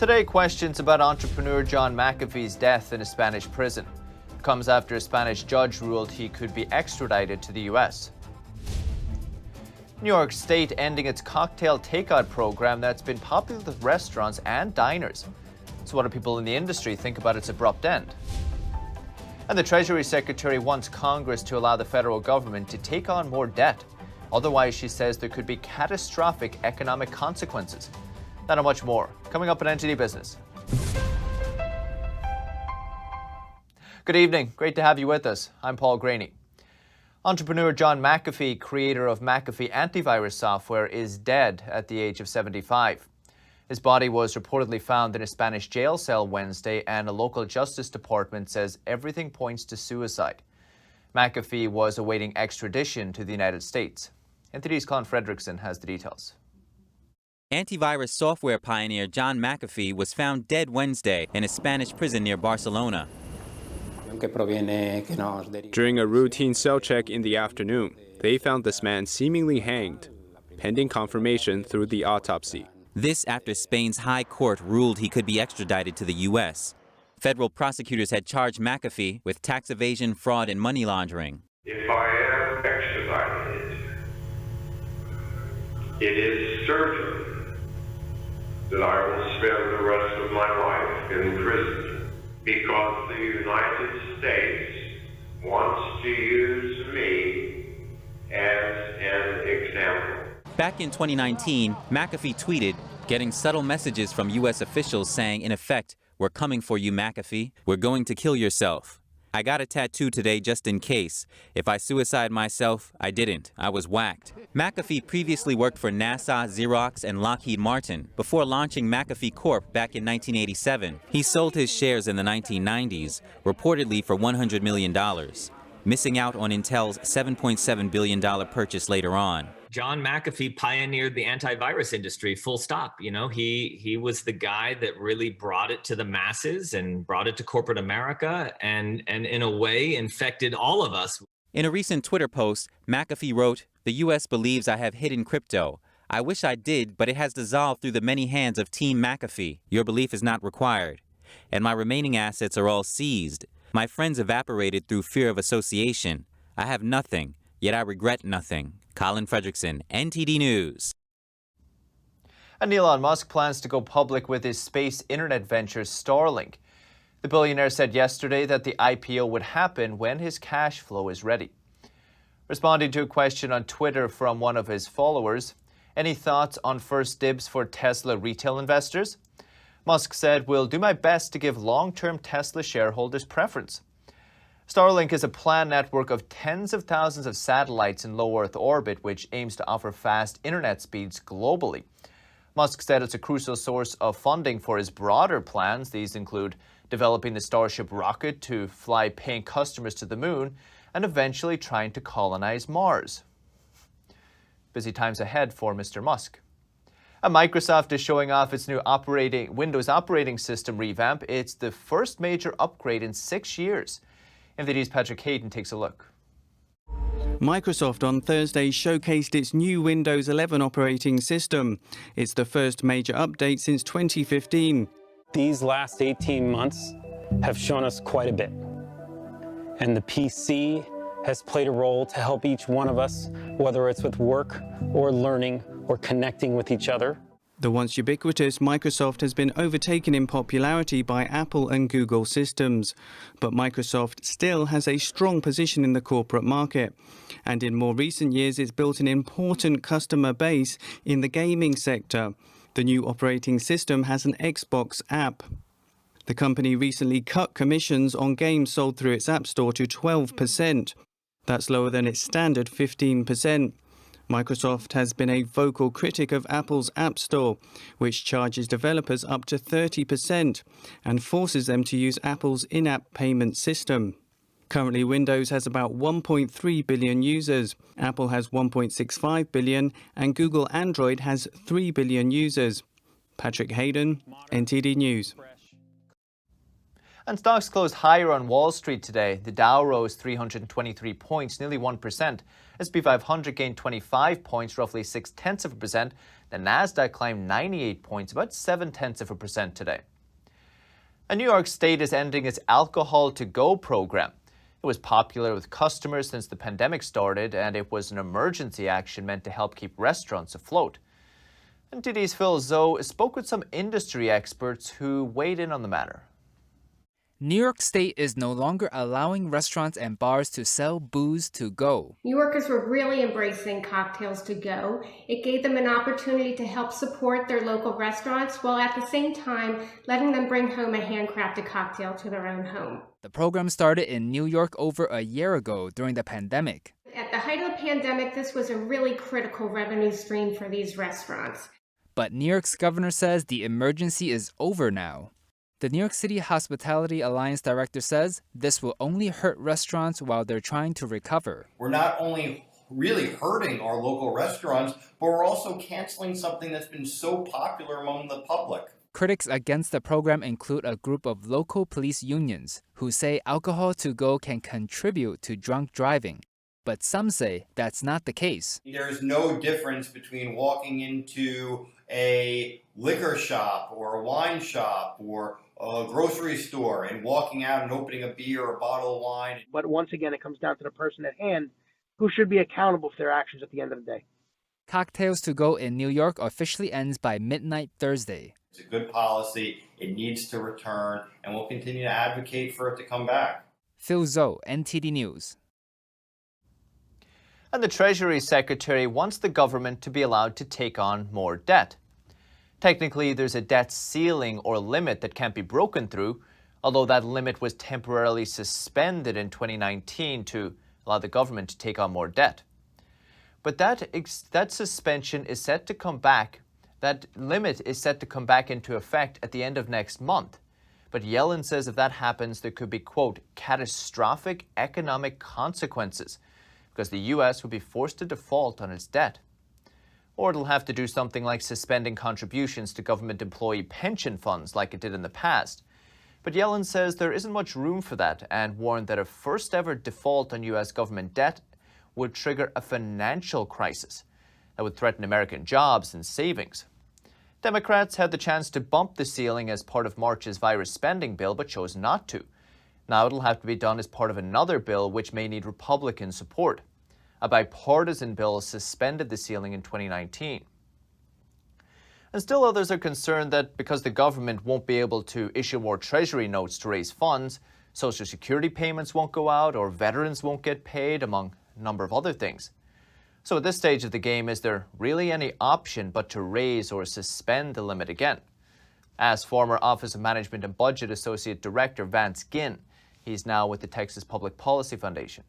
Today, questions about entrepreneur John McAfee's death in a Spanish prison. It comes after a Spanish judge ruled he could be extradited to the U.S. New York State ending its cocktail takeout program that's been popular with restaurants and diners. So what do people in the industry think about its abrupt end? And the Treasury Secretary wants Congress to allow the federal government to take on more debt. Otherwise, she says there could be catastrophic economic consequences. That and much more, coming up on NTD Business. Good evening. Great to have you with us. I'm Paul Graney. Entrepreneur John McAfee, creator of McAfee Antivirus software, is dead at the age of 75. His body was reportedly found in a Spanish jail cell Wednesday, and a local justice department says everything points to suicide. McAfee was awaiting extradition to the United States. NTD's Colin Fredrickson has the details. Antivirus software pioneer John McAfee was found dead Wednesday in a Spanish prison near Barcelona. During a routine cell check in the afternoon, they found this man seemingly hanged, pending confirmation through the autopsy. This after Spain's High Court ruled he could be extradited to the U.S. Federal prosecutors had charged McAfee with tax evasion, fraud, and money laundering. If I am extradited, it is certain that I will spend the rest of my life in prison because the United States wants to use me as an example. Back in 2019, McAfee tweeted, getting subtle messages from U.S. officials saying, in effect, "We're coming for you, McAfee. We're going to kill yourself. I got a tattoo today just in case. If I suicide myself, I didn't. I was whacked." McAfee previously worked for NASA, Xerox, and Lockheed Martin before launching McAfee Corp back in 1987. He sold his shares in the 1990s, reportedly for $100 million, missing out on Intel's $7.7 billion purchase later on. John McAfee pioneered the antivirus industry, full stop. You know, he was the guy that really brought it to the masses and brought it to corporate America and in a way infected all of us. In a recent Twitter post, McAfee wrote, "The U.S. believes I have hidden crypto. I wish I did, but it has dissolved through the many hands of Team McAfee. Your belief is not required. And my remaining assets are all seized. My friends evaporated through fear of association. I have nothing, yet I regret nothing." Colin Fredrickson, NTD News. And Elon Musk plans to go public with his space internet venture Starlink. The billionaire said yesterday that the IPO would happen when his cash flow is ready. Responding to a question on Twitter from one of his followers, any thoughts on first dibs for Tesla retail investors? Musk said, "We'll do my best to give long-term Tesla shareholders preference." Starlink is a planned network of tens of thousands of satellites in low Earth orbit, which aims to offer fast internet speeds globally. Musk said it's a crucial source of funding for his broader plans. These include developing the Starship rocket to fly paying customers to the moon and eventually trying to colonize Mars. Busy times ahead for Mr. Musk. And Microsoft is showing off its new Windows operating system revamp. It's the first major upgrade in 6 years. NTD's Patrick Hayden takes a look. Microsoft on Thursday showcased its new Windows 11 operating system. It's the first major update since 2015. These last 18 months have shown us quite a bit. And the PC has played a role to help each one of us, whether it's with work or learning or connecting with each other. The once ubiquitous Microsoft has been overtaken in popularity by Apple and Google systems. But Microsoft still has a strong position in the corporate market. And in more recent years, it's built an important customer base in the gaming sector. The new operating system has an Xbox app. The company recently cut commissions on games sold through its App Store to 12%. That's lower than its standard 15%. Microsoft has been a vocal critic of Apple's App Store, which charges developers up to 30% and forces them to use Apple's in-app payment system. Currently, Windows has about 1.3 billion users, Apple has 1.65 billion, and Google Android has 3 billion users. Patrick Hayden, NTD News. And stocks closed higher on Wall Street today. The Dow rose 323 points, nearly 1%. S&P 500 gained 25 points, roughly 0.6%. The Nasdaq climbed 98 points, about 0.7% today. And New York State is ending its alcohol to go program. It was popular with customers since the pandemic started, and it was an emergency action meant to help keep restaurants afloat. NTD's Phil Zhou spoke with some industry experts who weighed in on the matter. New York State is no longer allowing restaurants and bars to sell booze to go. New Yorkers were really embracing cocktails to go. It gave them an opportunity to help support their local restaurants while at the same time letting them bring home a handcrafted cocktail to their own home. The program started in New York over a year ago during the pandemic. At the height of the pandemic, this was a really critical revenue stream for these restaurants. But New York's governor says the emergency is over now. The New York City Hospitality Alliance director says this will only hurt restaurants while they're trying to recover. We're not only really hurting our local restaurants, but we're also canceling something that's been so popular among the public. Critics against the program include a group of local police unions who say alcohol to go can contribute to drunk driving. But some say that's not the case. There is no difference between walking into a liquor shop or a wine shop or a grocery store and walking out and opening a beer or a bottle of wine. But once again, it comes down to the person at hand who should be accountable for their actions at the end of the day. Cocktails to go in New York officially ends by midnight Thursday. It's a good policy. It needs to return, and we'll continue to advocate for it to come back. Phil Zhou, NTD News. And the Treasury Secretary wants the government to be allowed to take on more debt. Technically, there's a debt ceiling or limit that can't be broken through, although that limit was temporarily suspended in 2019 to allow the government to take on more debt. But that suspension is set to come back. That limit is set to come back into effect at the end of next month. But Yellen says if that happens, there could be, quote, catastrophic economic consequences, because the U.S. would be forced to default on its debt. Or it'll have to do something like suspending contributions to government employee pension funds like it did in the past. But Yellen says there isn't much room for that and warned that a first-ever default on U.S. government debt would trigger a financial crisis that would threaten American jobs and savings. Democrats had the chance to bump the ceiling as part of March's virus spending bill, but chose not to. Now it'll have to be done as part of another bill which may need Republican support. A bipartisan bill suspended the ceiling in 2019. And still others are concerned that because the government won't be able to issue more Treasury notes to raise funds, Social Security payments won't go out or veterans won't get paid, among a number of other things. So at this stage of the game, is there really any option but to raise or suspend the limit again? As former Office of Management and Budget Associate Director Vance Ginn, he's now with the Texas Public Policy Foundation.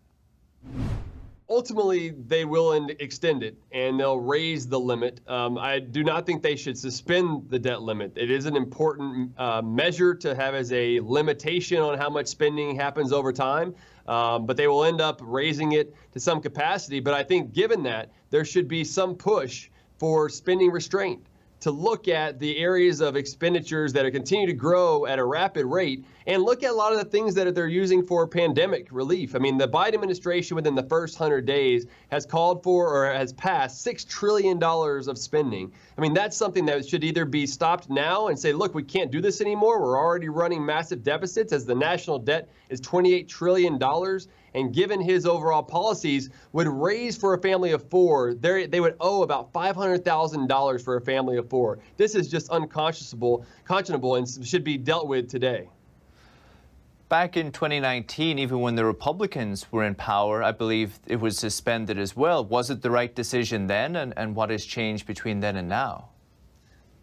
Ultimately, they will extend it, and they'll raise the limit. I do not think they should suspend the debt limit. It is an important measure to have as a limitation on how much spending happens over time, but they will end up raising it to some capacity. But I think given that, there should be some push for spending restraint to look at the areas of expenditures that are continue to grow at a rapid rate and look at a lot of the things that they're using for pandemic relief. I mean, the Biden administration within the first 100 days has called for or has passed $6 trillion of spending. I mean, that's something that should either be stopped now and say, look, we can't do this anymore. We're already running massive deficits as the national debt is $28 trillion. And given his overall policies, would raise for a family of four, they would owe about $500,000 for a family of four. This is just unconscionable and should be dealt with today. Back in 2019, even when the Republicans were in power, I believe it was suspended as well. Was it the right decision then, and what has changed between then and now?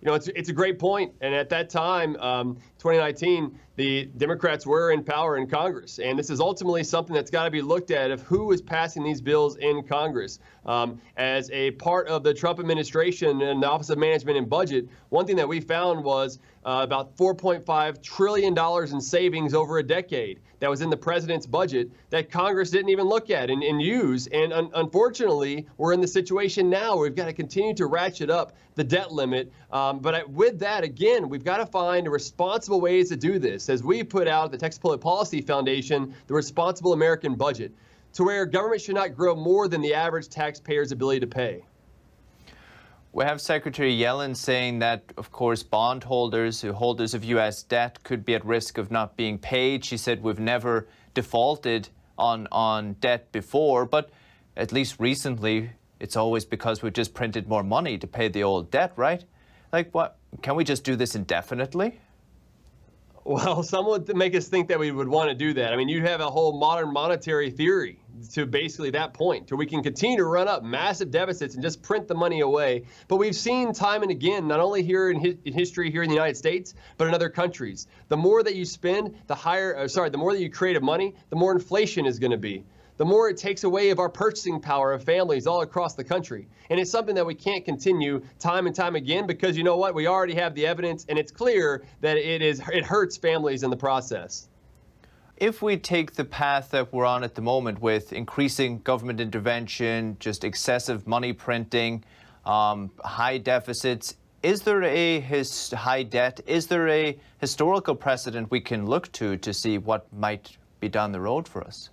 You know, it's a great point. And at that time, 2019, the Democrats were in power in Congress. And this is ultimately something that's got to be looked at of who is passing these bills in Congress. As a part of the Trump administration and the Office of Management and Budget, one thing that we found was about $4.5 trillion in savings over a decade that was in the president's budget that Congress didn't even look at and use. And unfortunately, we're in the situation now where we've got to continue to ratchet up the debt limit With that, again, we've got to find responsible ways to do this. As we put out at the Texas Public Policy Foundation, the Responsible American Budget, to where government should not grow more than the average taxpayer's ability to pay. We have Secretary Yellen saying that, of course, bondholders, holders of U.S. debt could be at risk of not being paid. She said we've never defaulted on debt before, but at least recently, it's always because we've just printed more money to pay the old debt, right? Like, what? Can we just do this indefinitely? Well, some would make us think that we would want to do that. I mean, you have a whole modern monetary theory to basically that point, to we can continue to run up massive deficits and just print the money away. But we've seen time and again, not only here in history here in the United States, but in other countries, the more that you spend, the more that you create of money, the more inflation is going to be. The more it takes away of our purchasing power of families all across the country. And it's something that we can't continue time and time again, because you know what? We already have the evidence, and it's clear that it hurts families in the process. If we take the path that we're on at the moment with increasing government intervention, just excessive money printing, high deficits, is there a high debt? Is there a historical precedent we can look to see what might be down the road for us?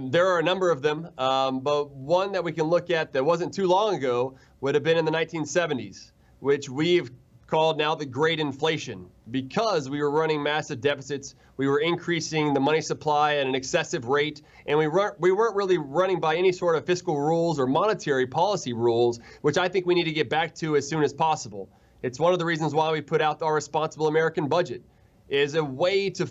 There are a number of them, but one that we can look at that wasn't too long ago would have been in the 1970s, which we've called now the Great Inflation, because we were running massive deficits, we were increasing the money supply at an excessive rate, and we weren't really running by any sort of fiscal rules or monetary policy rules, which I think we need to get back to as soon as possible. It's one of the reasons why we put out our Responsible American Budget, is a way to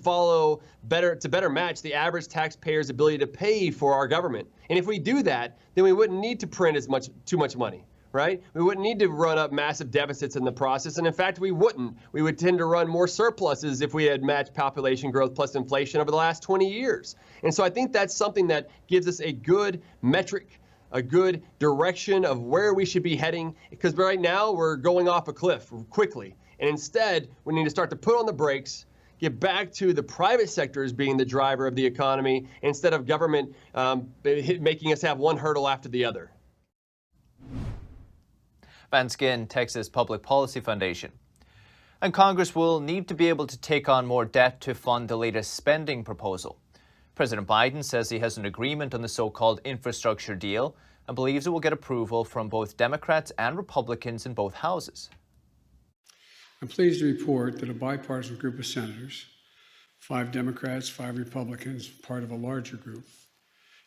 better match the average taxpayer's ability to pay for our government. And if we do that, then we wouldn't need to print too much money, right? We wouldn't need to run up massive deficits in the process. And in fact, we wouldn't. We would tend to run more surpluses if we had matched population growth plus inflation over the last 20 years. And so I think that's something that gives us a good metric, a good direction of where we should be heading, because right now we're going off a cliff quickly. And instead, we need to start to put on the brakes, get back to the private sector as being the driver of the economy, instead of government making us have one hurdle after the other. Van Skyn, Texas Public Policy Foundation. And Congress will need to be able to take on more debt to fund the latest spending proposal. President Biden says he has an agreement on the so-called infrastructure deal and believes it will get approval from both Democrats and Republicans in both houses. I'm pleased to report that a bipartisan group of senators, 5 Democrats, 5 Republicans, part of a larger group,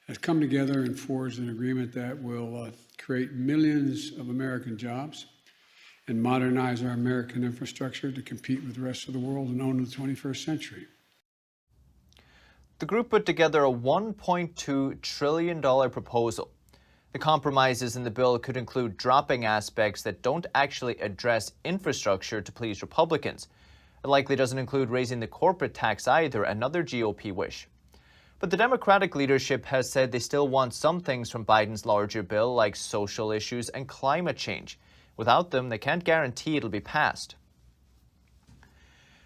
has come together and forged an agreement that will create millions of American jobs and modernize our American infrastructure to compete with the rest of the world and own the 21st century. The group put together a $1.2 trillion proposal. The compromises in the bill could include dropping aspects that don't actually address infrastructure to please Republicans. It likely doesn't include raising the corporate tax either, another GOP wish. But the Democratic leadership has said they still want some things from Biden's larger bill, like social issues and climate change. Without them, they can't guarantee it'll be passed.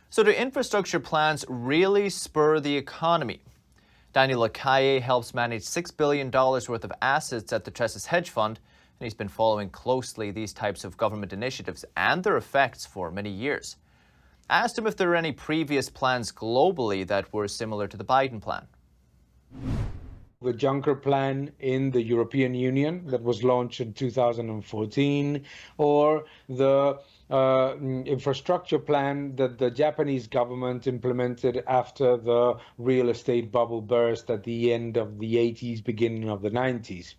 So do infrastructure plans really spur the economy? Daniel Lacalle helps manage $6 billion worth of assets at the Tressis Hedge Fund, and he's been following closely these types of government initiatives and their effects for many years. I asked him if there are any previous plans globally that were similar to the Biden plan. The Juncker plan in the European Union that was launched in 2014, or the infrastructure plan that the Japanese government implemented after the real estate bubble burst at the end of the 80s, beginning of the 90s.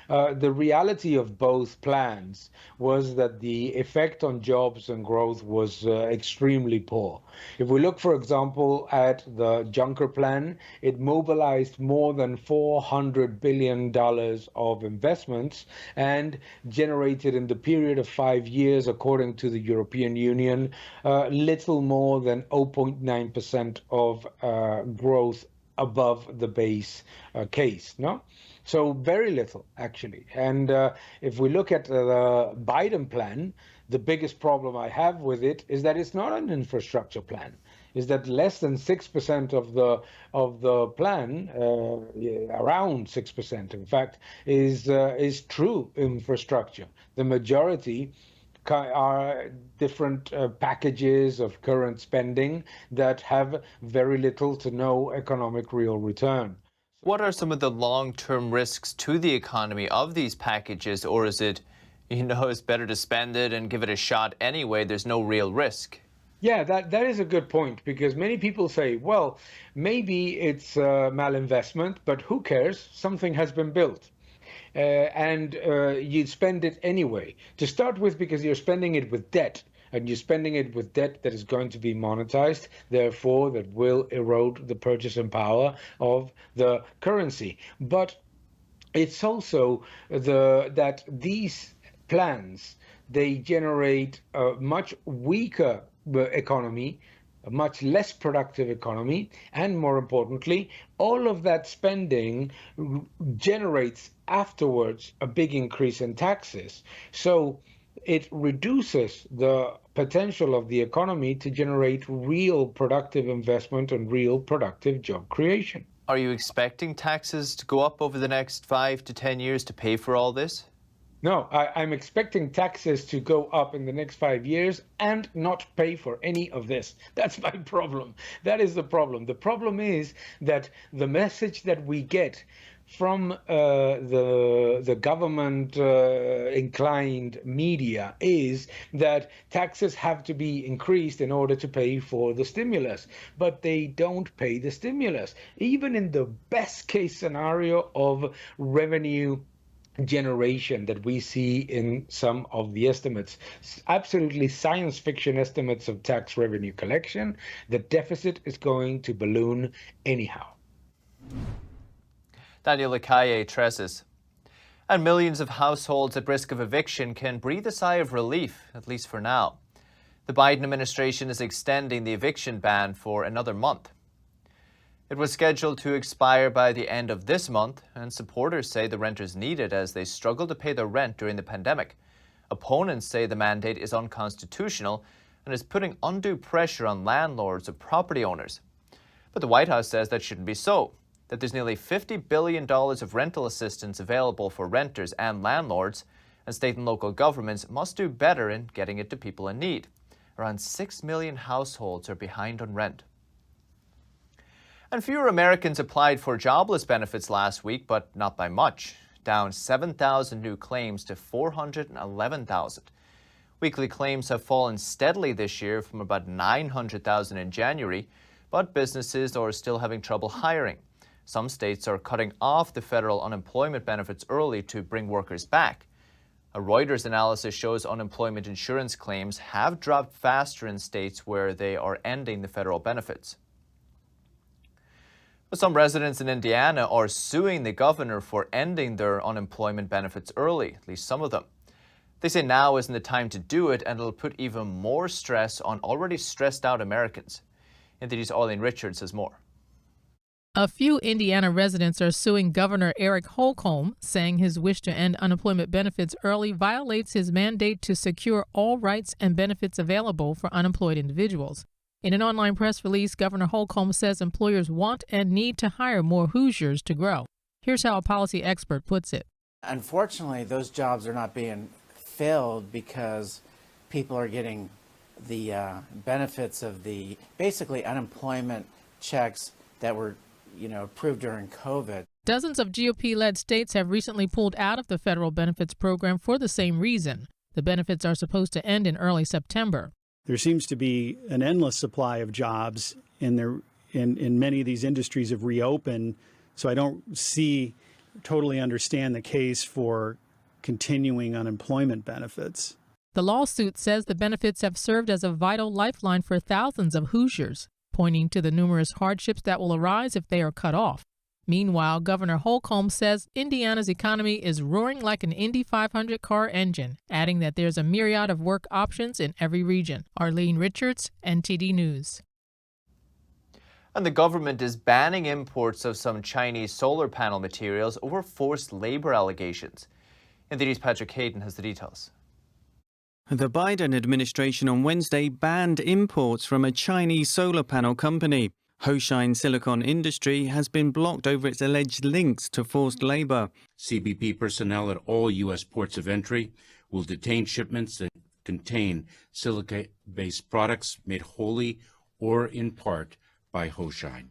The reality of both plans was that the effect on jobs and growth was extremely poor. If we look, for example, at the Juncker plan, it mobilized more than $400 billion of investments and generated in the period of 5 years, according to the European Union, little more than 0.9% of growth above the base case, no? So very little, actually. And if we look at the Biden plan, the biggest problem I have with it is that it's not an infrastructure plan. Is that less than 6% of the plan, around 6%, in fact, is true infrastructure. The majority are different packages of current spending that have very little to no economic real return. What are some of the long-term risks to the economy of these packages, or is it, it's better to spend it and give it a shot anyway, there's no real risk? Yeah, that is a good point, because many people say, well, maybe it's malinvestment, but who cares? Something has been built. And you spend it anyway. To start with, because you're spending it with debt, and you're spending it with debt that is going to be monetized, therefore that will erode the purchasing power of the currency. But it's also that these plans, they generate a much weaker economy, a much less productive economy, and more importantly, all of that spending generates afterwards a big increase in taxes. So it reduces the potential of the economy to generate real productive investment and real productive job creation. Are you expecting taxes to go up over the next 5 to 10 years to pay for all this? No, I'm expecting taxes to go up in the next 5 years and not pay for any of this. That's my problem. That is the problem. The problem is that the message that we get from the government inclined media is that taxes have to be increased in order to pay for the stimulus, but they don't pay the stimulus. Even in the best case scenario of revenue generation that we see in some of the estimates, absolutely science fiction estimates of tax revenue collection, the deficit is going to balloon anyhow. Daniel Lakaye Treses. And millions of households at risk of eviction can breathe a sigh of relief, at least for now. The Biden administration is extending the eviction ban for another month. It was scheduled to expire by the end of this month, and supporters say the renters need it as they struggle to pay their rent during the pandemic. Opponents say the mandate is unconstitutional and is putting undue pressure on landlords of property owners. But the White House says that shouldn't be so, that there's nearly $50 billion of rental assistance available for renters and landlords, and state and local governments must do better in getting it to people in need. Around 6 million households are behind on rent. And fewer Americans applied for jobless benefits last week, but not by much. Down 7,000 new claims to 411,000. Weekly claims have fallen steadily this year from about 900,000 in January, but businesses are still having trouble hiring. Some states are cutting off the federal unemployment benefits early to bring workers back. A Reuters analysis shows unemployment insurance claims have dropped faster in states where they are ending the federal benefits. Some residents in Indiana are suing the governor for ending their unemployment benefits early, at least some of them. They say now isn't the time to do it, and it'll put even more stress on already stressed out Americans. NTD's Eileen Richards has more. A few Indiana residents are suing Governor Eric Holcomb, saying his wish to end unemployment benefits early violates his mandate to secure all rights and benefits available for unemployed individuals. In an online press release, Governor Holcomb says employers want and need to hire more Hoosiers to grow. Here's how a policy expert puts it. Unfortunately, those jobs are not being filled because people are getting the benefits of the basically unemployment checks that were, approved during COVID. Dozens of GOP-led states have recently pulled out of the federal benefits program for the same reason. The benefits are supposed to end in early September. There seems to be an endless supply of jobs, and in many of these industries have reopened. So I don't totally understand the case for continuing unemployment benefits. The lawsuit says the benefits have served as a vital lifeline for thousands of Hoosiers, pointing to the numerous hardships that will arise if they are cut off. Meanwhile, Governor Holcomb says Indiana's economy is roaring like an Indy 500 car engine, adding that there's a myriad of work options in every region. Eileen Richards, NTD News. And the government is banning imports of some Chinese solar panel materials over forced labor allegations. NTD's Patrick Hayden has the details. The Biden administration on Wednesday banned imports from a Chinese solar panel company. Hoshine Silicon Industry has been blocked over its alleged links to forced labor. CBP personnel at all U.S. ports of entry will detain shipments contain silica-based products made wholly or in part by Hoshine.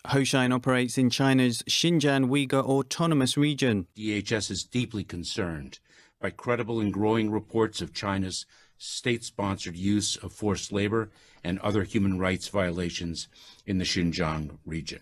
Hoshine operates in China's Xinjiang Uyghur Autonomous Region. DHS is deeply concerned by credible and growing reports of China's state-sponsored use of forced labor and other human rights violations in the Xinjiang region.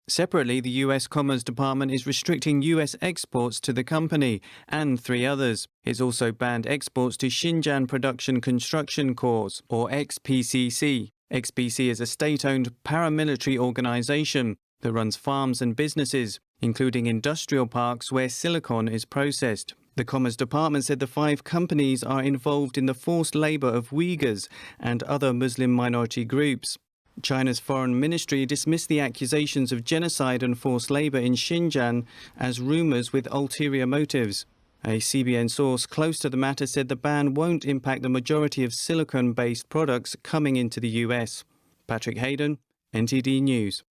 Separately, the U.S. Commerce Department is restricting U.S. exports to the company and 3 others. It's also banned exports to Xinjiang Production Construction Corps, or XPCC. XPC is a state-owned paramilitary organization that runs farms and businesses, including industrial parks where silicon is processed. The Commerce Department said the 5 companies are involved in the forced labor of Uyghurs and other Muslim minority groups. China's foreign ministry dismissed the accusations of genocide and forced labor in Xinjiang as rumors with ulterior motives. A CBN source close to the matter said the ban won't impact the majority of silicon-based products coming into the U.S. Patrick Hayden, NTD News.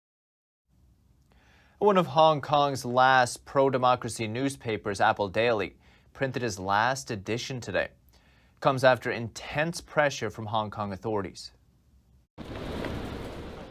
One of Hong Kong's last pro-democracy newspapers, Apple Daily, printed its last edition today. It comes after intense pressure from Hong Kong authorities.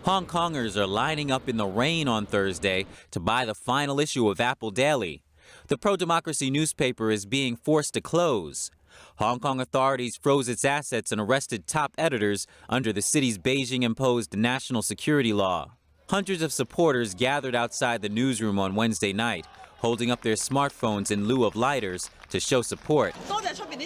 Hong Kongers are lining up in the rain on Thursday to buy the final issue of Apple Daily. The pro-democracy newspaper is being forced to close. Hong Kong authorities froze its assets and arrested top editors under the city's Beijing-imposed national security law. Hundreds of supporters gathered outside the newsroom on Wednesday night, holding up their smartphones in lieu of lighters to show support.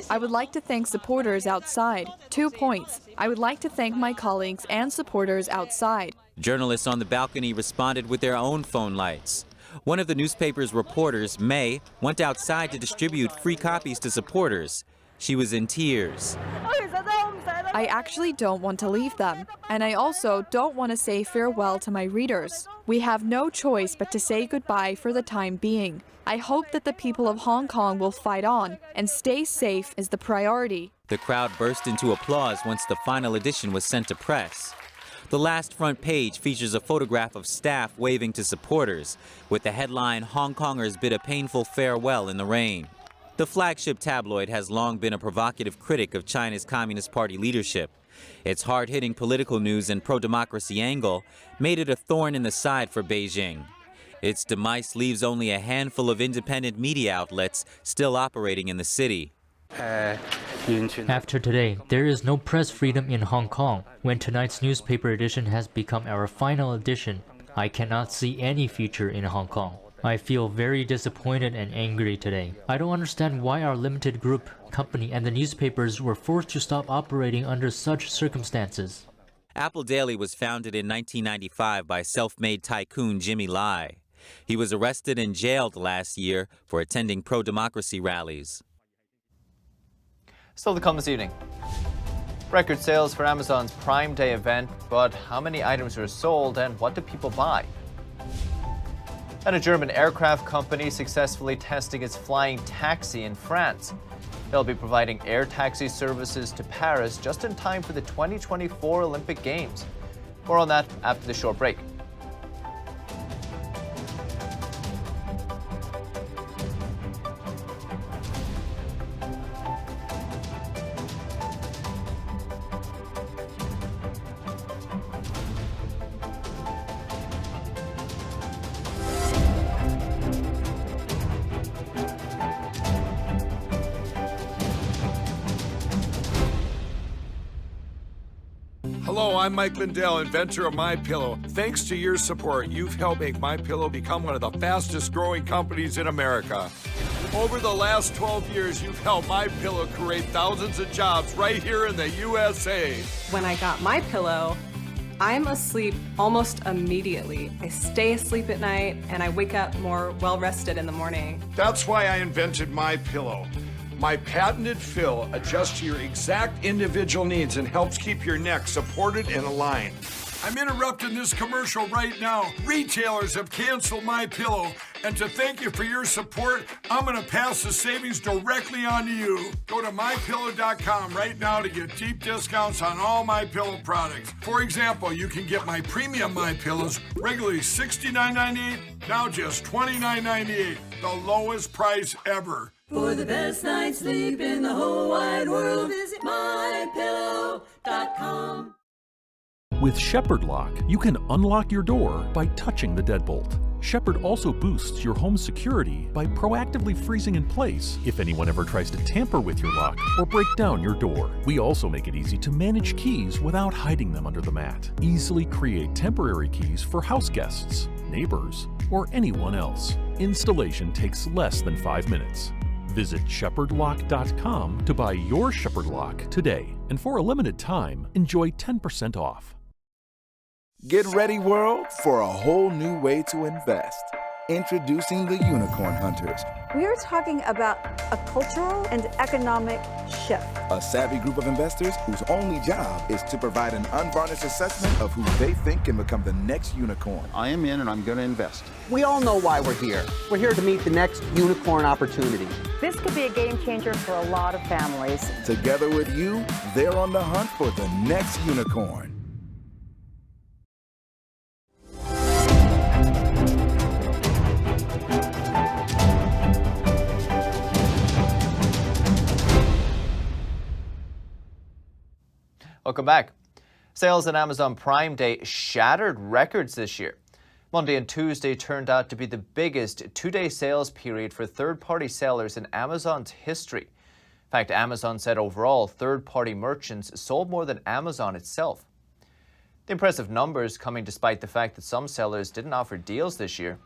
I would like to thank supporters outside. 2 points. I would like to thank my colleagues and supporters outside. Journalists on the balcony responded with their own phone lights. One of the newspaper's reporters, May, went outside to distribute free copies to supporters. She was in tears. I actually don't want to leave them, and I also don't want to say farewell to my readers. We have no choice but to say goodbye for the time being. I hope that the people of Hong Kong will fight on, and stay safe is the priority. The crowd burst into applause once the final edition was sent to press. The last front page features a photograph of staff waving to supporters, with the headline, "Hong Kongers bid a painful farewell in the rain." The flagship tabloid has long been a provocative critic of China's Communist Party leadership. Its hard-hitting political news and pro-democracy angle made it a thorn in the side for Beijing. Its demise leaves only a handful of independent media outlets still operating in the city. After today, there is no press freedom in Hong Kong. When tonight's newspaper edition has become our final edition, I cannot see any future in Hong Kong. I feel very disappointed and angry today. I don't understand why our limited group, company, and the newspapers were forced to stop operating under such circumstances. Apple Daily was founded in 1995 by self-made tycoon Jimmy Lai. He was arrested and jailed last year for attending pro-democracy rallies. Still to come this evening. Record sales for Amazon's Prime Day event, but how many items were sold and what do people buy? And a German aircraft company successfully testing its flying taxi in France. They'll be providing air taxi services to Paris just in time for the 2024 Olympic Games. More on that after the short break. Hello, I'm Mike Lindell, inventor of MyPillow. Thanks to your support, you've helped make MyPillow become one of the fastest growing companies in America. Over the last 12 years, you've helped MyPillow create thousands of jobs right here in the USA. When I got MyPillow, I'm asleep almost immediately. I stay asleep at night and I wake up more well-rested in the morning. That's why I invented MyPillow. My patented fill adjusts to your exact individual needs and helps keep your neck supported and aligned. I'm interrupting this commercial right now. Retailers have canceled MyPillow, and to thank you for your support, I'm going to pass the savings directly on to you. Go to MyPillow.com right now to get deep discounts on all MyPillow products. For example, you can get my premium MyPillows, regularly $69.98, now just $29.98, the lowest price ever. For the best night's sleep in the whole wide world, visit With Shepherd Lock, you can unlock your door by touching the deadbolt. Shepherd also boosts your home's security by proactively freezing in place if anyone ever tries to tamper with your lock or break down your door. We also make it easy to manage keys without hiding them under the mat. Easily create temporary keys for house guests, neighbors, or anyone else. Installation takes less than 5 minutes. Visit shepherdlock.com to buy your Shepherd Lock today, and for a limited time, enjoy 10% off. Get ready, world, for a whole new way to invest. Introducing the Unicorn Hunters, We are talking about a cultural and economic shift. a savvy group of investors whose only job is to provide an unvarnished assessment of who they think can become the next unicorn. I am in and I'm going to invest. We all know why we're here. We're here to meet the next unicorn opportunity. This could be a game changer for a lot of families. Together with you, they're on the hunt for the next unicorn. Welcome back. Sales on Amazon Prime Day shattered records this year. Monday and Tuesday turned out to be the biggest two-day sales period for third-party sellers in Amazon's history. In fact, Amazon said overall, third-party merchants sold more than Amazon itself. The impressive numbers coming despite the fact that some sellers didn't offer deals this year.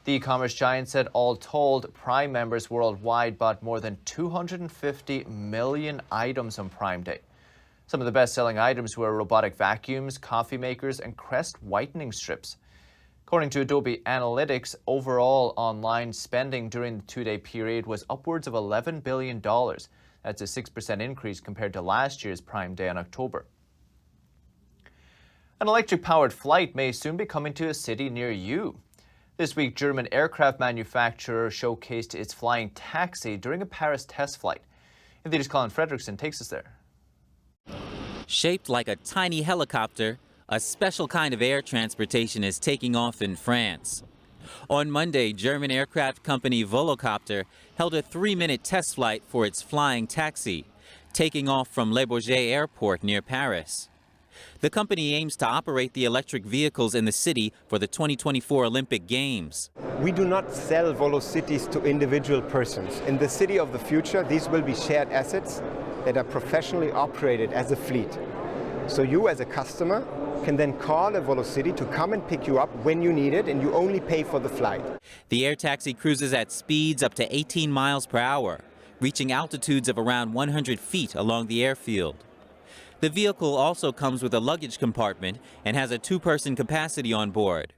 The e-commerce giant said all told, Prime members worldwide bought more than 250 million items on Prime Day. Some of the best-selling items were robotic vacuums, coffee makers, and Crest whitening strips. According to Adobe Analytics, overall online spending during the two-day period was upwards of $11 billion. That's a 6% increase compared to last year's Prime Day in October. An electric-powered flight may soon be coming to a city near you. This week, German aircraft manufacturer showcased its flying taxi during a Paris test flight. NTD's Colin Fredrickson takes us there. Shaped like a tiny helicopter, a special kind of air transportation is taking off in France. On Monday, German aircraft company Volocopter held a 3-minute test flight for its flying taxi, taking off from Le Bourget Airport near Paris. The company aims to operate the electric vehicles in the city for the 2024 Olympic Games. We do not sell Volocities to individual persons. In the city of the future, these will be shared assets that are professionally operated as a fleet. So you as a customer can then call a Volocity to come and pick you up when you need it, and you only pay for the flight. The air taxi cruises at speeds up to 18 miles per hour, reaching altitudes of around 100 feet along the airfield. The vehicle also comes with a luggage compartment and has a 2-person capacity on board.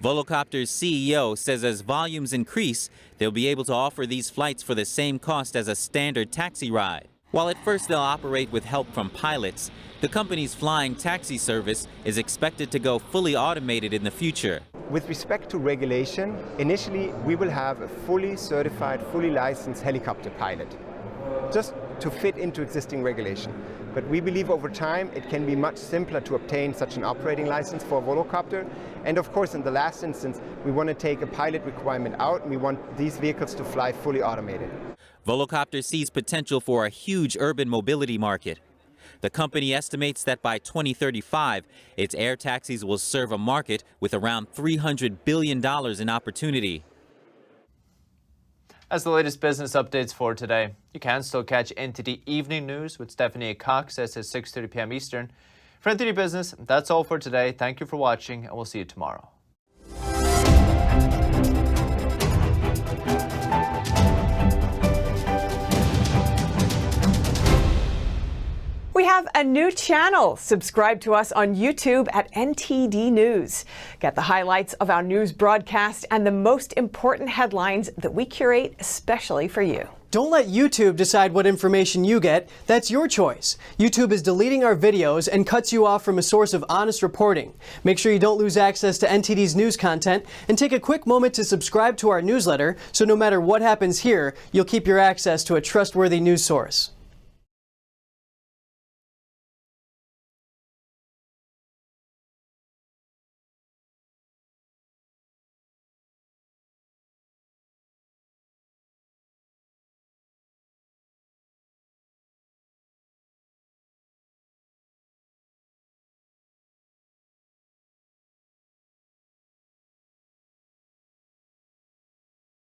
Volocopter's CEO says as volumes increase, they'll be able to offer these flights for the same cost as a standard taxi ride. While at first they'll operate with help from pilots, the company's flying taxi service is expected to go fully automated in the future. With respect to regulation, initially we will have a fully certified, fully licensed helicopter pilot, just to fit into existing regulation. But we believe over time it can be much simpler to obtain such an operating license for a Volocopter. And of course, in the last instance, we want to take a pilot requirement out, and we want these vehicles to fly fully automated. Volocopter sees potential for a huge urban mobility market. The company estimates that by 2035, its air taxis will serve a market with around $300 billion in opportunity. As the latest business updates for today, you can still catch NTD Evening News with Stephanie Cox at 6:30 p.m. Eastern. For NTD Business, that's all for today. Thank you for watching, and we'll see you tomorrow. We have a new channel. Subscribe to us on YouTube at NTD News. Get the highlights of our news broadcast and the most important headlines that we curate especially for you. Don't let YouTube decide what information you get. That's your choice. YouTube is deleting our videos and cuts you off from a source of honest reporting. Make sure you don't lose access to NTD's news content, and take a quick moment to subscribe to our newsletter so no matter what happens here, you'll keep your access to a trustworthy news source.